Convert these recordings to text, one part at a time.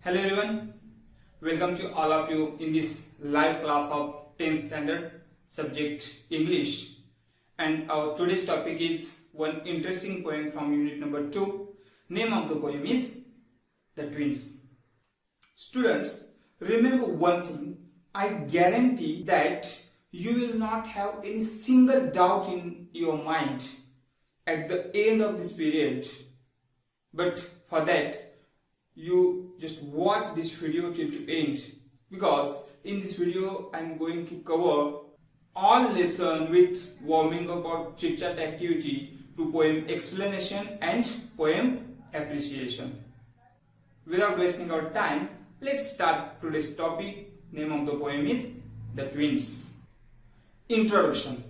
Hello everyone, welcome to all of you in this live class of 10th standard subject English. And our today's topic is one interesting poem from unit number 2. Name of the poem is The Twins. Students, remember one thing, I guarantee that you will not have any single doubt in your mind at the end of this period. But for that, you just watch this video till to end, because in this video I am going to cover all lesson with warming up or chit chat activity to poem explanation and poem appreciation. Without wasting our time, let's start today's topic. Name of the poem is The Twins. Introduction.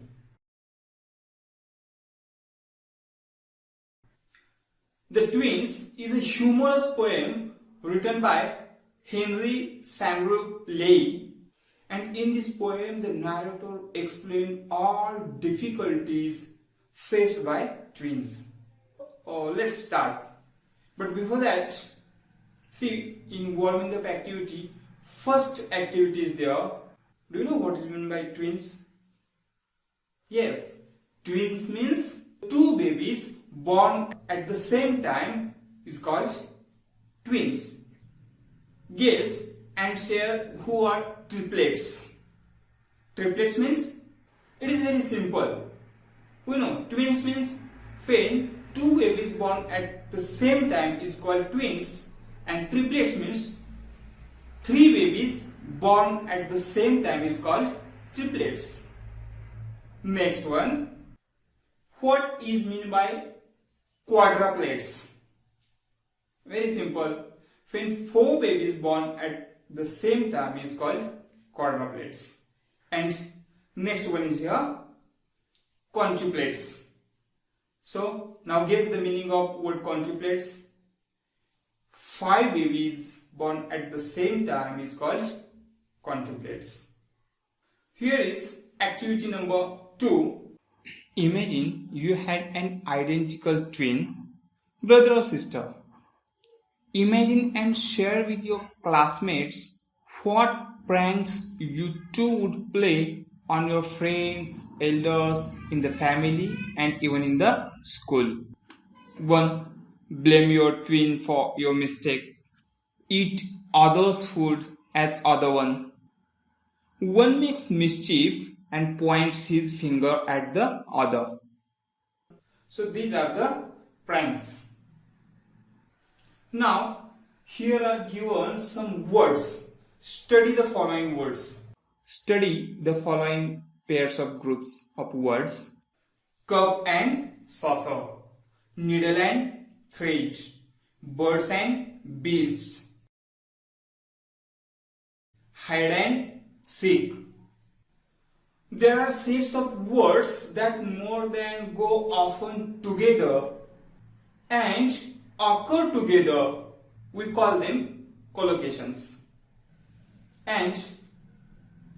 The Twins is a humorous poem written by Henry Samuel Leigh, and in this poem the narrator explains all difficulties faced by twins. Let's start. But before that, see, in warming up activity, first activity is there. Do you know what is meant by twins? Yes, twins means two babies born at the same time is called twins. Guess and share who are triplets. Triplets means, it is very simple. We know twins means when two babies born at the same time is called twins, and triplets means three babies born at the same time is called triplets. Next one. What is meant by quadruplets? Very simple. When four babies born at the same time is called quadruplets. And next one is here, quintuplets. So now guess the meaning of word quintuplets. Five babies born at the same time is called quintuplets. Here is activity number 2. Imagine you had an identical twin, brother or sister. Imagine and share with your classmates what pranks you two would play on your friends, elders, in the family, and even in the school. 1. Blame your twin for your mistake. Eat others' food as other one. One makes mischief and points his finger at the other. So these are the pranks. Now here are given some words. Study the following words. Study the following pairs of groups of words. Cup and saucer. Needle and thread. Birds and beasts. Hide and seek. There are sets of words that more than go often together and occur together. We call them collocations. And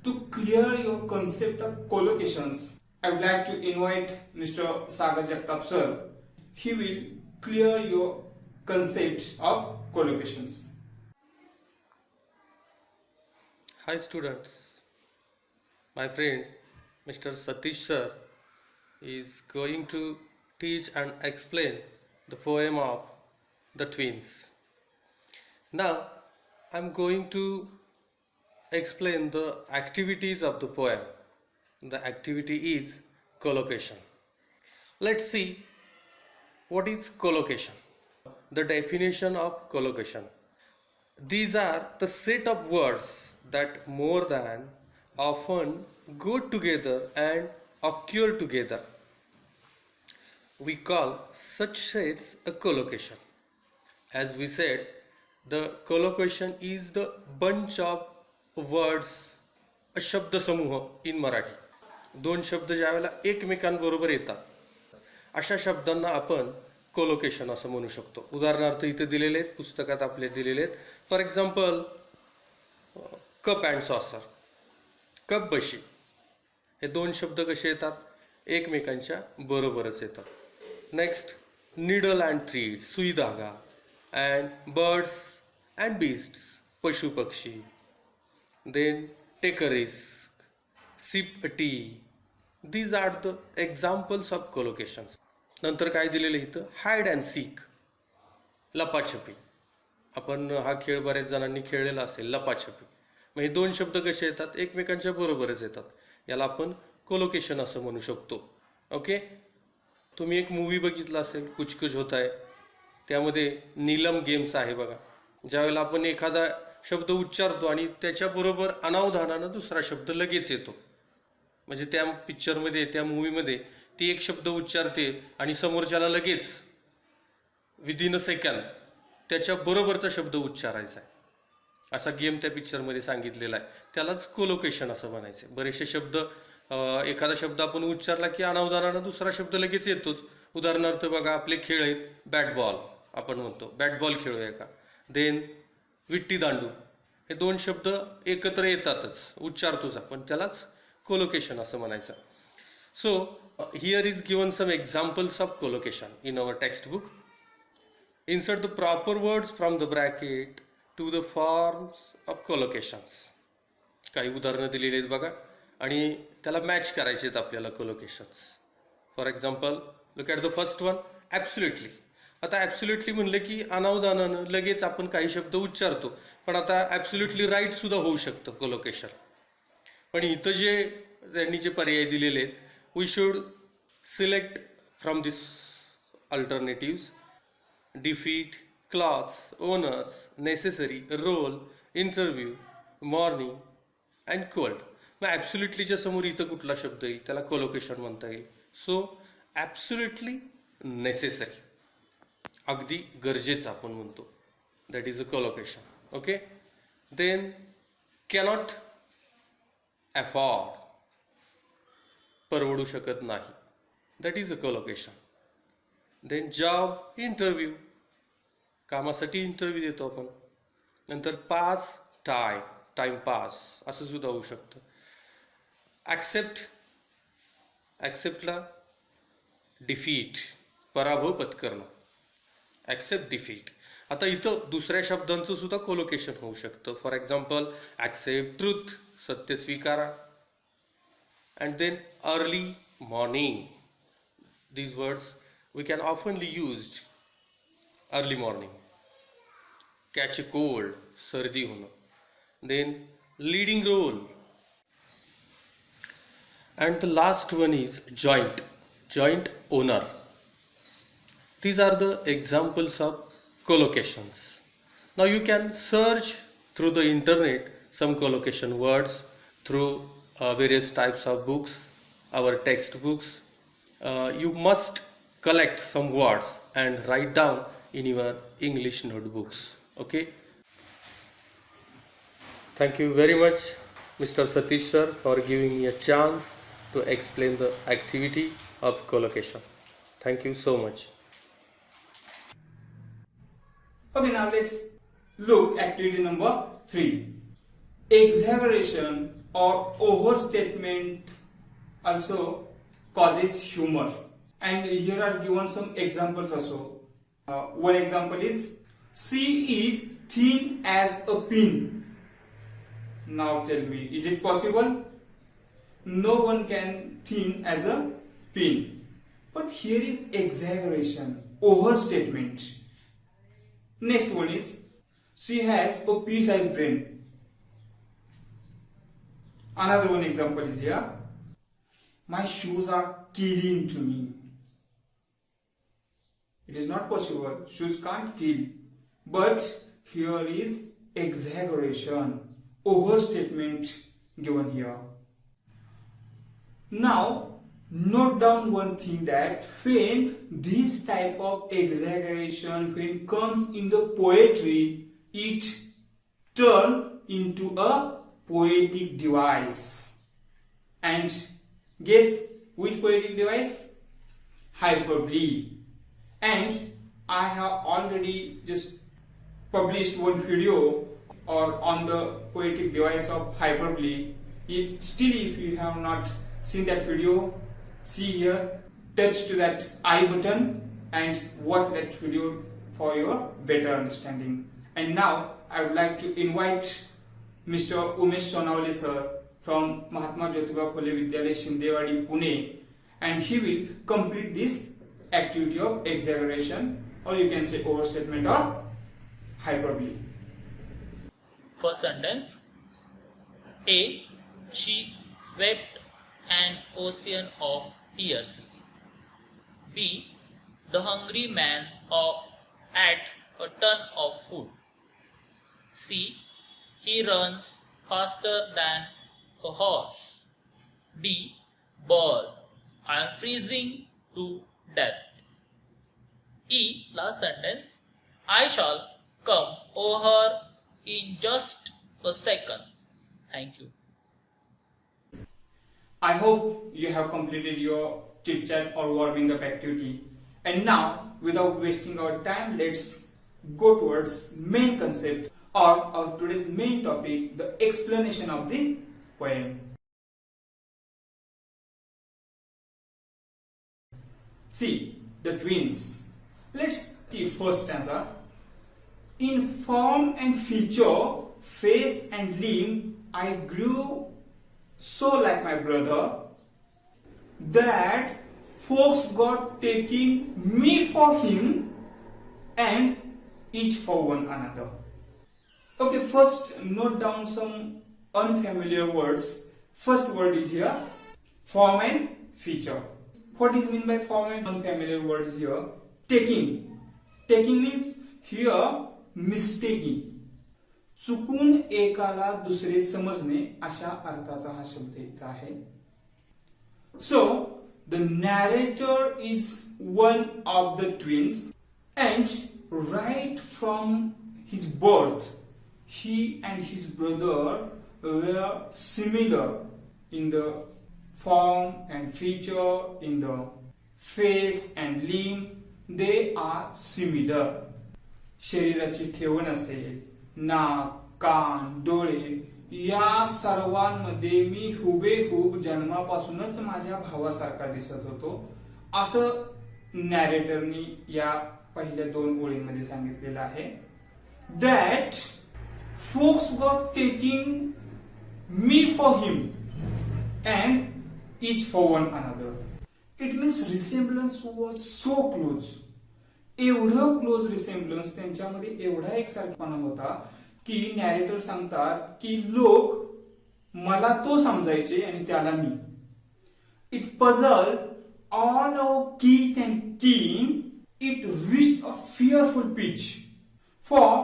to clear your concept of collocations, I would like to invite Mr. Sagar Jagtap sir. He will clear your concept of collocations. Hi students, my friend Mr. Satish sir is going to teach and explain the poem of The Twins. Now I am going to explain the activities of the poem. The activity is collocation. Let's see what is collocation. The definition of collocation. These are the set of words that more than often go together and occur together. We call such sets a collocation. As we said, the collocation is the bunch of words, a शब्द समूह in Marathi. दोन शब्द ज्यावेळेला एकमेकांबरोबर येतात, अशा शब्दांना आपण कोलोकेशन असं म्हणू शकतो. उदाहरणार्थ इथे दिलेले आहेत, पुस्तकात आपले दिलेले आहेत. For example, cup and saucer, cup बशी, हे दोन शब्द कसे येतात, एकमेकांच्या बरोबरच येतात. नेक्स्ट, नीडल अँड थ्रीड, सुई धागा, अँड बर्ड्स and beasts, पशु पक्षी. Then take a risk, sip a tea. These are the examples of collocations. नंतर काय दिलेलं इथं, हाईड अँड सीक, लपाछपी. आपण हा खेळ बऱ्याच जणांनी खेळलेला असेल, लपाछपी. मग हे दोन शब्द कसे येतात, एकमेकांच्या बरोबरच येतात. याला आपण कोलोकेशन असं म्हणू शकतो. ओके, तुम्ही एक मूवी बघितला असेल, कुछ कुछ होता है. त्यामध्ये नीलम गेम्स आहे बघा. ज्यावेळेला आपण एखादा शब्द उच्चारतो आणि त्याच्याबरोबर अनावधानानं दुसरा शब्द लगेच येतो. म्हणजे त्या पिक्चरमध्ये, त्या मूवीमध्ये ती एक शब्द उच्चारते आणि समोरच्याला लगेच विदिन अ सेकंड त्याच्या बरोबरचा शब्द उच्चारायचा आहे. असा गेम त्या पिक्चरमध्ये सांगितलेला आहे. त्यालाच कोलोकेशन असं म्हणायचं. बरेचसे शब्द, एखादा शब्द आपण उच्चारला की अनावधानानं दुसरा शब्द लगेच येतोच. उदाहरणार्थ बघा, आपले खेळ आहेत बॅट बॉल, आपण म्हणतो बॅट बॉल खेळूया का. देन विट्टी दांडू, हे दोन शब्द एकत्र येतातच, उच्चारतोच आपण, त्यालाच कोलोकेशन असं म्हणायचं. So here is given some examples of collocation in our textbook. Insert the proper words from the bracket to the forms of collocations. काही उदाहरणं दिलेली आहेत बघा आणि त्याला मॅच करायचे आहेत आपल्याला collocations. For example, look at the first one, absolutely. आता ॲब्सोल्युटली म्हणलं की अनावधानानं लगेच आपण काही शब्द उच्चारतो, पण आता ॲब्सोल्युटली राईट सुद्धा होऊ शकतं कोलोकेशन. पण इथं जे त्यांनी जे पर्याय दिलेले आहेत, we should select from this alternatives: defeat, clothes, owners, necessary, role, interview, morning and cold. मग ॲब्सोल्युटलीच्या समोर इथं कुठला शब्द येईल, त्याला कोलोकेशन म्हणता येईल. सो ॲब्सोल्युटली नेसेसरी, अगदी गरजेचं आपण म्हणतो, that is a collocation. Okay. Then cannot afford, परवडू शकत नाही, that is a collocation. Then job interview, कामासाठी इंटरव्ह्यू देतो आपण. नंतर पास टाइम पास असं सुद्धा होऊ शकतं. ॲक्सेप्टला डिफीट, पराभव पत्करणं, ॲक्सेप्ट डिफीट. आता इथं दुसऱ्या शब्दांचं सुद्धा कोलोकेशन होऊ शकतं. फॉर एक्झाम्पल, ॲक्सेप्ट ट्रूथ, सत्य स्वीकारा. And then early morning, these words we can oftenly used. Early morning, catch a cold, सर्दी होणं. Then leading role. And the last one is joint owner. These are the examples of collocations. Now you can search through the internet some collocation words through various types of books, our textbooks. You must collect some words and write down in your English notebooks. Okay. Thank you very much, Mr. Satish sir, for giving me a chance to explain the activity of collocation. Thank you so much. Okay, now let's look activity number 3. Exaggeration or overstatement also causes humor, and here are given some examples also. One example is, she is thin as a pin. Now tell me, is it possible? No one can thin as a pin. But here is exaggeration, overstatement. Next one is, she has a pea-sized brain. Another one example is here, my shoes are killing to me. It is not possible, shoes can't kill. But here is exaggeration, overstatement given here. Now note down one thing, that when this type of exaggeration, when comes in the poetry, it turns into a poetic device. And guess which poetic device? Hyperbole. And I have already just published one video or on the poetic device of hyperbole. If you have not seen that video, see here, touch to that I button and watch that video for your better understanding. And now I would like to invite Mr. Umesh Sonawale sir from Mahatma Jyotiba Phule Vidyalaya Shindewadi, Pune, and he will complete this activity of exaggeration, or you can say overstatement or hyperbole. First sentence. A. She wept an ocean of tears. B. The hungry man ate a ton of food. C. He runs faster than a horse. D. Bird. I am freezing to death. E. Last sentence. I shall come over in just a second. Thank you. I hope you have completed your chit chat or warming up activity. And now, without wasting our time, let's go towards main concept or our today's main topic, the explanation of the poem. See, the twins. Let's see first stanza. In form and feature, face and limb, I grew so like my brother that folks got taking me for him and each for one another. Okay, first note down some unfamiliar words. First word is here, form and feature. What is meant by form and unfamiliar word is here? Taking. Taking means here mistaking. चुकून एकाला दुसरे समजणे अशा अर्थाचा हा शब्द इथे आहे. So the narrator is one of the twins, and right from his birth he and his brother were similar in the form and feature, in the face and limb. They are similar. शरीराची ठेवण असेल, नाक, कान, डोळे या सर्वांमध्ये मी हुबेहूब जन्मापासूनच माझ्या भावासारखा दिसत होतो, असं नॅरेटरनी या पहिल्या दोन ओळींमध्ये सांगितलेलं आहे. That folks got taking me for him and each for one another. It means resemblance was so close. एवढं क्लोज रिसेम्बलन्स त्यांच्यामध्ये एवढा एकसारखेपणा होता की नॅरेटर सांगतात की लोक मला तो समजायचे आणि त्याला मी. It puzzle all our kith and kin. It reached a fearful pitch. For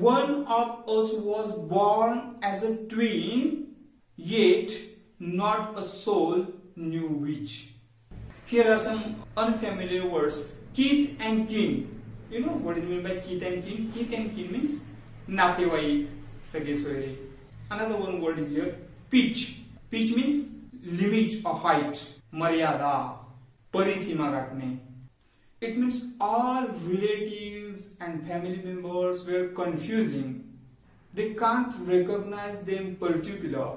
one of us was born as a twin, yet not a soul knew which. Here are some unfamiliar words. Keith and kin. You know what is meant by Keith and kin? Keith and kin means नातेवाईक, सगळे सोयरे. Another one word is here, pitch. Pitch means limit or height, मर्यादा, परिसीमा गाठणे. It means all relatives and family members were confusing. They can't recognize them particular.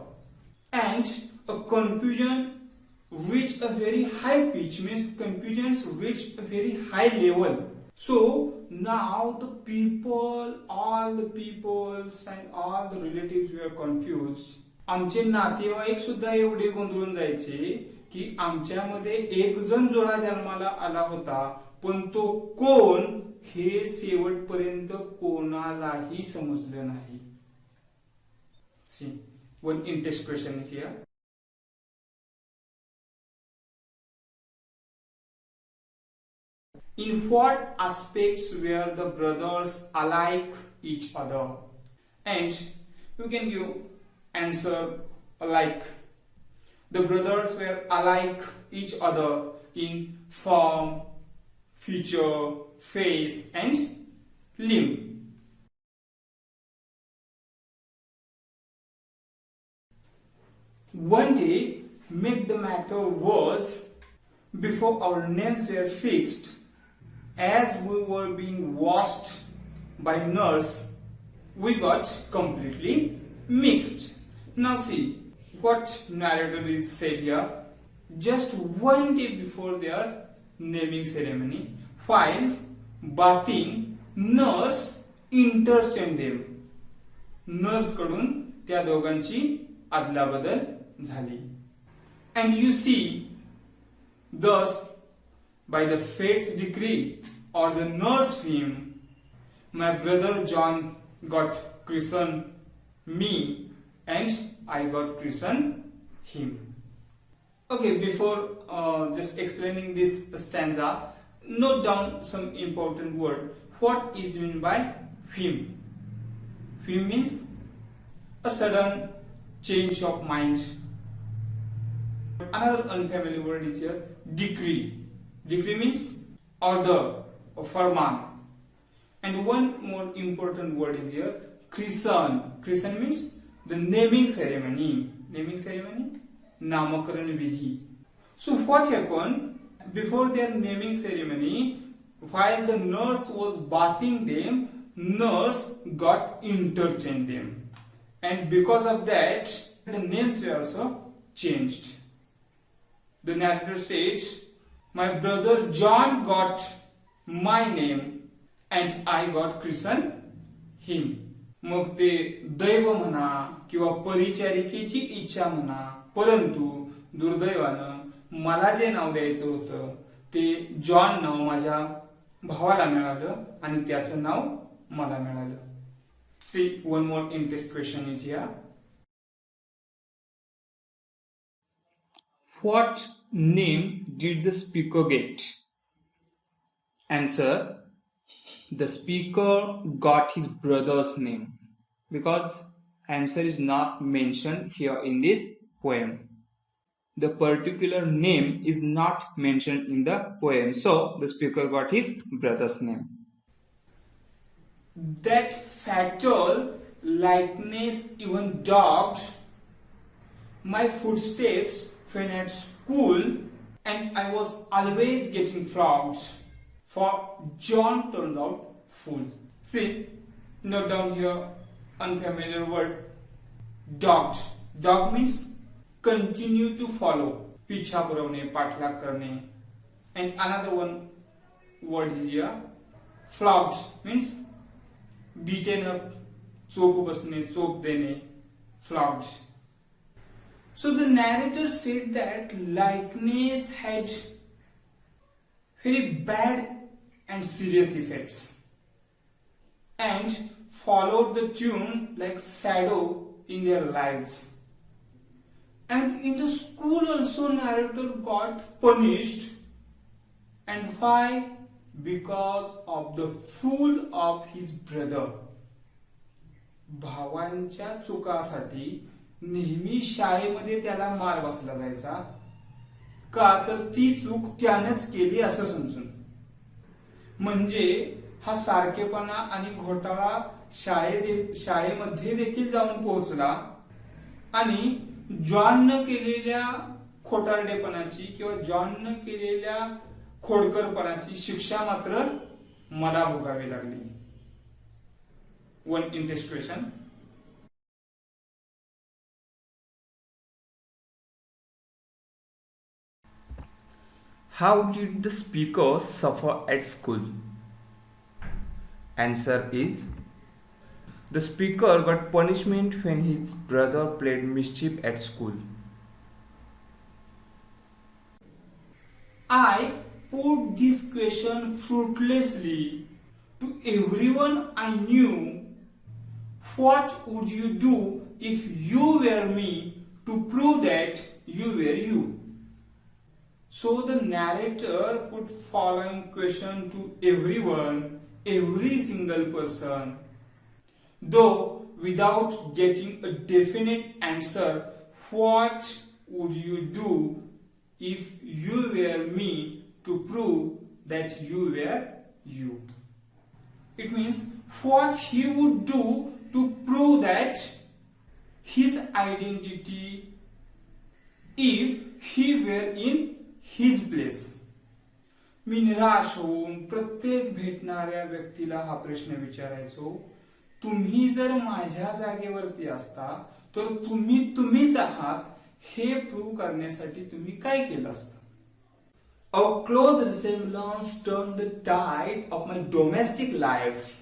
And a confusion reached a very high pitch, means confusions reached a very high level. So now the people, all the peoples and all the relatives were confused. आमचे नातेवाईक सुद्धा एवढे गोंधळून जायचे की आमच्यामध्ये एक जण जोडा जन्माला आला होता, पण तो कोण हे शेवटपर्यंत कोणालाही समजलं नाही. See, one in-text question is here. In what aspects were the brothers alike each other? And you can give answer like the brothers were alike each other in form, feature, face and limb. One day, make the matter worse, before our names were fixed, as we were being washed by nurse, we got completely mixed. Now see what narrator is said here. Just one day before their naming ceremony, while bathing, nurse interchanged them. Nurse कडून त्या दोघांची अदलाबदल झाली. And you see, thus, by the fate's decree or the nurse whim, my brother John got christened me and I got christened him. Okay, before just explaining this stanza, note down some important word. What is meant by whim? Whim means a sudden change of mind. Another unfamiliar word is here, decree. Decree means order or farman. And one more important word is here, christen. Christen means the naming ceremony. Naming ceremony? Namakaran vidhi. So what happened before their naming ceremony? While the nurse was bathing them, nurse got interchanged them. And because of that, the names were also changed. The narrator says, my brother John got my name and I got christened him. मग ते दैव म्हणा किंवा परिचारिकेची इच्छा म्हणा, परंतु दुर्दैवानं मला जे नाव द्यायचं होतं ते जॉन नाव माझ्या भावाला मिळालं आणि त्याचं नाव मला मिळालं. See, one more in-test question is here. What name did the speaker get? Answer, the speaker got his brother's name because answer is not mentioned here in this poem. The particular name is not mentioned in the poem, so the speaker got his brother's name. That fatal likeness even dogged my footsteps when at school, and I was always getting flogged, for John turned out fool. See, note down here unfamiliar word, dogged. Dog means continue to follow, पिछा पुरवणे, पाठलाग करणे. And another one word is here, flogged means beaten up, chop बसणे, chop देणे, flogged. So the narrator said that likeness had very bad and serious effects and followed the tune like shadow in their lives. And in the school also narrator got punished. And why? Because of the fool of his brother. भावांच्या चुकासाठी नेहमी शाळेमध्ये त्याला मार बसला जायचा, का तर ती चूक त्यानेच केली असं समजून. म्हणजे हा सारखेपणा आणि घोटाळा शाळेमध्ये देखील जाऊन पोहोचला आणि जॉननं केलेल्या खोटारडेपणाची किंवा जॉननं केलेल्या खोडकरपणाची शिक्षा मात्र मला भोगावी लागली. One in-test question. How did the speaker suffer at school? Answer is, the speaker got punishment when his brother played mischief at school. I put this question fruitlessly to everyone I knew. What would you do if you were me to prove that you were you? So the narrator put following question to everyone, every single person, though without getting a definite answer. What would you do if you were me to prove that you were you? It means what he would do to prove that his identity if he were in his place. मी निराश होऊन प्रत्येक भेटणाऱ्या व्यक्तीला हा प्रश्न विचारायचो, तुम्ही जर माझ्या जागेवरती असता तर तुम्हीच आहात हे प्रूव्ह करण्यासाठी तुम्ही काय केलं असतं. Our close resemblance turned the tide of my domestic life.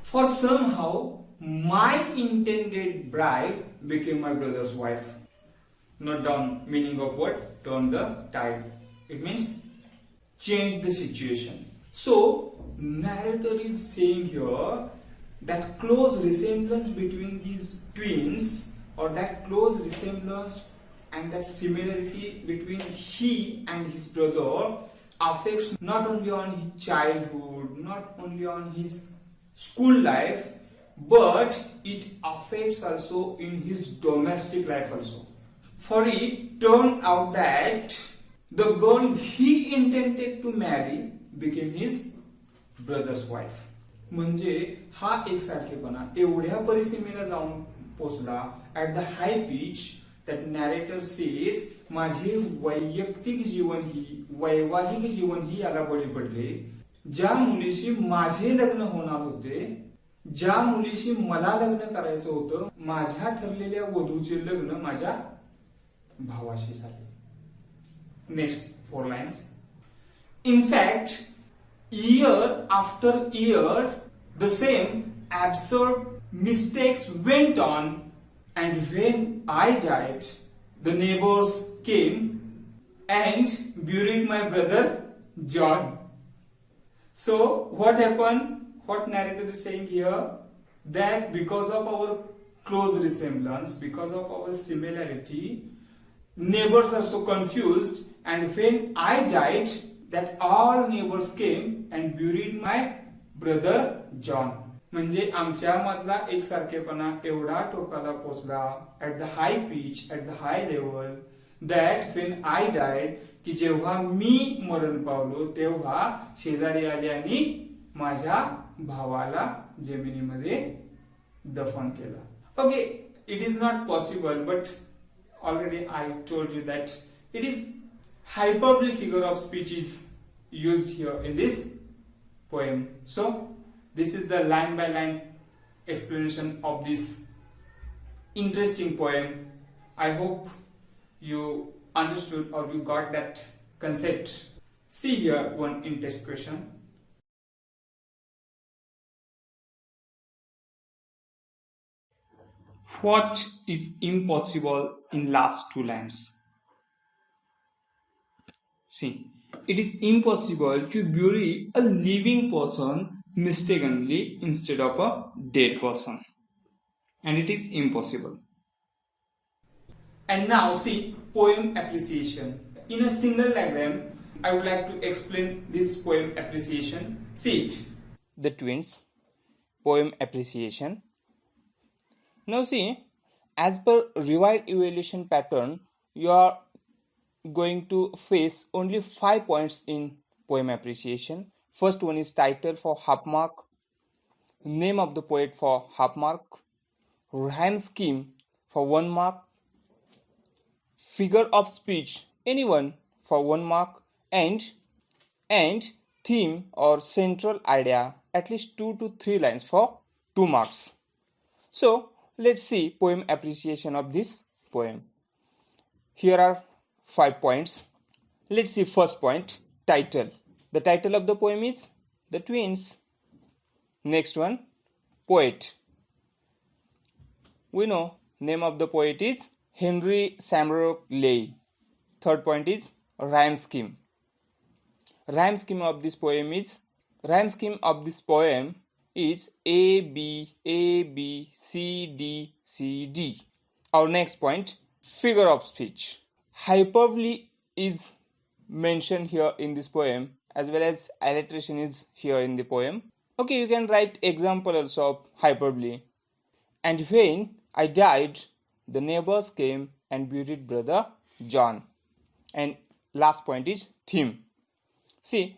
For somehow my intended bride became my brother's wife. Note down meaning of what? Turn the tide. It means change the situation. So, narrator is saying here that close resemblance between these twins, or that close resemblance and that similarity between he and his brother affects not only on his childhood, not only on his school life, but it affects also in his domestic life also. For it turned out that the girl he intended to marry became his brother's wife. म्हणजे हा एकसारखेपणा एवढ्या परिसीमेला जाऊन पोहोचला at the high pitch that narrator says माझे वैयक्तिक जीवन ही वैवाहिक जीवन ही याला बळी पडले. ज्या मुलीशी माझे लग्न होणार होते, ज्या मुलीशी मला लग्न करायचं होतं, माझ्या ठरलेल्या वधूचे लग्न माझ्या भावाशी झाले. Next 4 lines. In fact, year after year, the same absurd mistakes went on, and when I died, the neighbors came and buried my brother John. So, what happened? What narrator is saying here? That because of our close resemblance, because of our similarity, neighbors are so confused, and when I died, that all neighbors came and buried my brother John. म्हणजे आमच्या मधला एकसारखेपणा एवढा टोकाला पोहोचला at the high pitch, at the high level, that when I died, की जेव्हा मी मरण पावलो तेव्हा शेजारी आले आणि माझ्या भावाला जमिनीमध्ये दफन केलं. Okay, it is not possible, but already I told you that it is hyperbole figure of speech is used here in this poem. So this is the line by line explanation of this interesting poem. I hope you understood or you got that concept. See here one in-test question. What is impossible in last 2 lines? See, it is impossible to bury a living person mistakenly instead of a dead person. And it is impossible. And now see poem appreciation. In a single diagram, I would like to explain this poem appreciation. See it. The twins, poem appreciation. Now see, as per revised evaluation pattern, you are going to face only 5 points in poem appreciation. First one is title for half mark, name of the poet for half mark, rhyme scheme for 1 mark, figure of speech anyone for 1 mark, and theme or central idea at least 2 to 3 lines for 2 marks. So let's see poem appreciation of this poem. Here are 5 points. Let's see first point, title. The title of the poem is The Twins. Next one, poet. We know name of the poet is Henry Samuel Leigh. Third point is rhyme scheme. Rhyme scheme of this poem is A B A B C D C D. Our next point, figure of speech. Hyperbole is mentioned here in this poem, as well as alliteration is here in the poem. Okay, you can write example also of hyperbole. And when I died, the neighbors came and buried brother John. And last point is theme. See,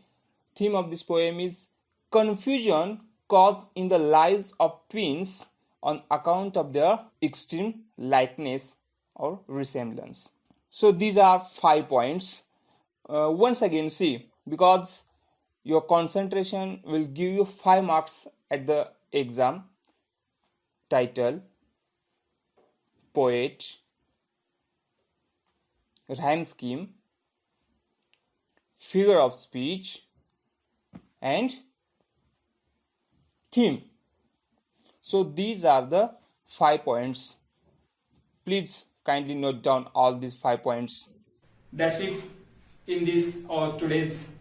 theme of this poem is confusion caused in the lives of twins on account of their extreme likeness or resemblance. So these are 5 points. Once again, see, because your concentration will give you 5 marks at the exam. Title, poet, rhyme scheme, figure of speech, and theme. So these are the 5 points. Please kindly note down all these 5 points. That's it in this or today's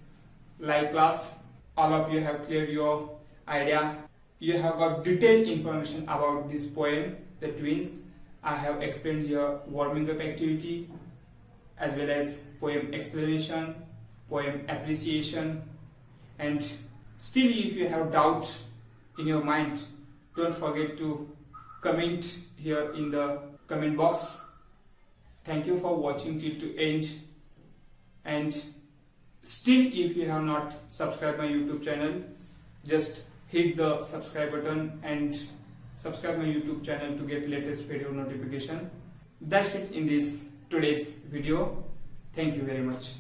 live class. All of you have cleared your idea. You have got detailed information about this poem, The Twins. I have explained here warming up activity as well as poem explanation, poem appreciation, and still if you have doubt in your mind, don't forget to comment here in the comment box. Thank you for watching till to end, and still if you have not subscribed my YouTube channel, just hit the subscribe button and subscribe my YouTube channel to get latest video notification. That's it in this today's video. Thank you very much.